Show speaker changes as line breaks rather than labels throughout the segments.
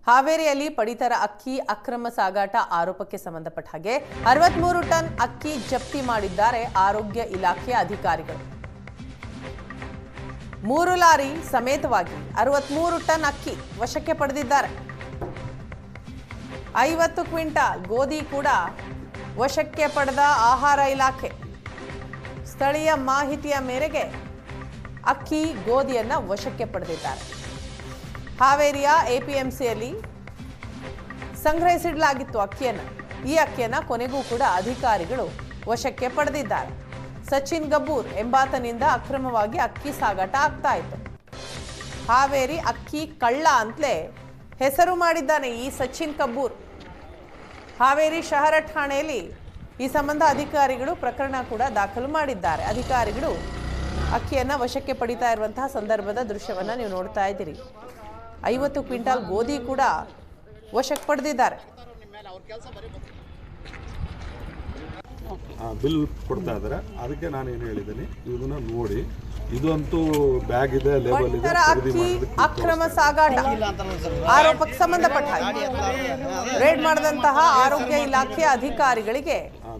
ಹಾವೇರಿಯಲ್ಲಿ ಪಡಿತರ ಅಕ್ಕಿ ಅಕ್ರಮ ಸಾಗಾಟ ಆರೋಪಕ್ಕೆ ಸಂಬಂಧಪಟ್ಟ ಹಾಗೆ 63 ಟನ್ ಅಕ್ಕಿ ಜಪ್ತಿ ಮಾಡಿದ್ದಾರೆ ಆರೋಗ್ಯ ಇಲಾಖೆಯ ಅಧಿಕಾರಿಗಳು. 3 ಲಾರಿ ಸಮೇತವಾಗಿ 63 ಟನ್ ಅಕ್ಕಿ ವಶಕ್ಕೆ ಪಡೆದಿದ್ದಾರೆ. 50 ಕ್ವಿಂಟಾಲ್ ಗೋಧಿ ಕೂಡ ವಶಕ್ಕೆ ಪಡೆದ ಆಹಾರ ಇಲಾಖೆ. ಸ್ಥಳೀಯ ಮಾಹಿತಿಯ ಮೇರೆಗೆ ಅಕ್ಕಿ ಗೋಧಿಯನ್ನ ವಶಕ್ಕೆ ಪಡೆದಿದ್ದಾರೆ. ಹಾವೇರಿಯ ಎಪಿಎಂಸಿಯಲ್ಲಿ ಸಂಗ್ರಹಿಸಿಡಲಾಗಿತ್ತು ಅಕ್ಕಿಯನ್ನು. ಈ ಅಕ್ಕಿಯನ್ನು ಕೊನೆಗೂ ಕೂಡ ಅಧಿಕಾರಿಗಳು ವಶಕ್ಕೆ ಪಡೆದಿದ್ದಾರೆ. ಸಚಿನ್ ಗಬ್ಬೂರ್ ಎಂಬಾತನಿಂದ ಅಕ್ರಮವಾಗಿ ಅಕ್ಕಿ ಸಾಗಾಟ ಆಗ್ತಾ ಇತ್ತು. ಹಾವೇರಿ ಅಕ್ಕಿ ಕಳ್ಳ ಅಂತಲೇ ಹೆಸರು ಮಾಡಿದ್ದಾನೆ ಈ ಸಚಿನ್ ಗಬ್ಬೂರ್. ಹಾವೇರಿ ಶಹರ ಠಾಣೆಯಲ್ಲಿ ಈ ಸಂಬಂಧ ಅಧಿಕಾರಿಗಳು ಪ್ರಕರಣ ಕೂಡ ದಾಖಲು ಮಾಡಿದ್ದಾರೆ. ಅಧಿಕಾರಿಗಳು ಅಕ್ಕಿಯನ್ನು ವಶಕ್ಕೆ ಪಡಿತಾ ಇರುವಂತಹ ಸಂದರ್ಭದ ದೃಶ್ಯವನ್ನು ನೀವು ನೋಡ್ತಾ ಇದ್ದೀರಿ. 50 ಕ್ವಿಂಟಾಲ್ ಗೋಧಿ ಕೂಡ ವಶಕ್ಕೆ ಪಡೆದಿದ್ದಾರೆ.
ಬಿಲ್ ಕೊಡ್ತಾ ಇದ್ದಾರೆ. ಅದಕ್ಕೆ ನಾನು ಏನು ಹೇಳಿದ್ದೀನಿ, ಇದನ್ನ ನೋಡಿ, ಇದಂತೂ ಬ್ಯಾಗ್ ಇದೆ, ಲೇಬಲ್ ಇದೆ.
ಅಕ್ಕಿ ಅಕ್ರಮ ಸಾಗಾಟ ಆರೋಪಕ್ಕೆ ಸಂಬಂಧಪಟ್ಟ ರೇಡ್ ಮಾಡಿದಂತಹ ಆರೋಗ್ಯ ಇಲಾಖೆ ಅಧಿಕಾರಿಗಳಿಗೆ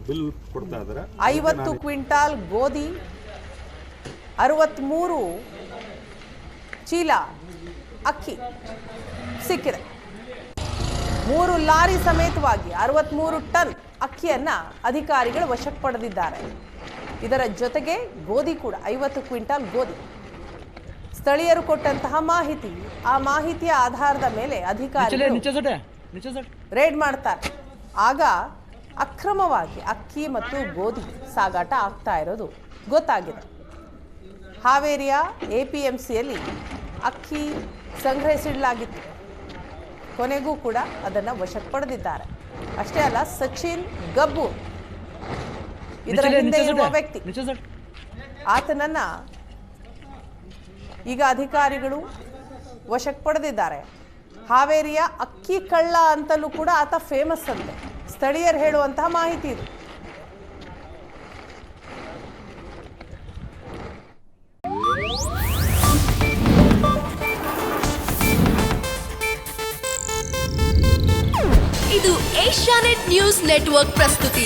ಬಿಲ್ ಕೊಡ್ತಾ ಇದ್ದಾರೆ.
50 ಕ್ವಿಂಟಾಲ್ ಗೋಧಿ, 63 ಚೀಲ ಅಕ್ಕಿ ಸಿಕ್ಕಿದೆ. 3 ಲಾರಿ ಸಮೇತವಾಗಿ 63 ಟನ್ ಅಕ್ಕಿಯನ್ನ ಅಧಿಕಾರಿಗಳು ವಶಕ್ಕೆ ಪಡೆದಿದ್ದಾರೆ. ಇದರ ಜೊತೆಗೆ ಗೋಧಿ ಕೂಡ 50 ಕ್ವಿಂಟಾಲ್ ಗೋಧಿ. ಸ್ಥಳೀಯರು ಕೊಟ್ಟಂತಹ ಮಾಹಿತಿ, ಆ ಮಾಹಿತಿಯ ಆಧಾರದ ಮೇಲೆ ಅಧಿಕಾರಿಗಳು ರೇಡ್ ಮಾಡ್ತಾರೆ. ಆಗ ಅಕ್ರಮವಾಗಿ ಅಕ್ಕಿ ಮತ್ತು ಗೋಧಿ ಸಾಗಾಟ ಆಗ್ತಾ ಇರೋದು ಗೊತ್ತಾಗಿದೆ. ಹಾವೇರಿಯ ಎಪಿಎಂಸಿಯಲ್ಲಿ ಅಕ್ಕಿ ಸಂಗ್ರಹಿಸಿಡಲಾಗಿತ್ತು. ಕೊನೆಗೂ ಕೂಡ ಅದನ್ನು ವಶಕ್ಕೆ ಪಡೆದಿದ್ದಾರೆ. ಅಷ್ಟೇ ಅಲ್ಲ, ಸಚಿನ್ ಗಬ್ಬೂರ್ ಇದರ ಹಿಂದೆ ಇರುವ ವ್ಯಕ್ತಿ, ಆತನನ್ನ ಈಗ ಅಧಿಕಾರಿಗಳು ವಶಕ್ಕೆ ಪಡೆದಿದ್ದಾರೆ. ಹಾವೇರಿಯ ಅಕ್ಕಿ ಕಳ್ಳ ಅಂತಲೂ ಕೂಡ ಆತ ಫೇಮಸ್ ಅಂತೆ, ಸ್ಥಳೀಯರು ಹೇಳುವಂತಹ ಮಾಹಿತಿ ಇದು.
ಇದು ಏಷ್ಯಾನೆಟ್ ನ್ಯೂಸ್ ನೆಟ್ವರ್ಕ್ ಪ್ರಸ್ತುತಿ.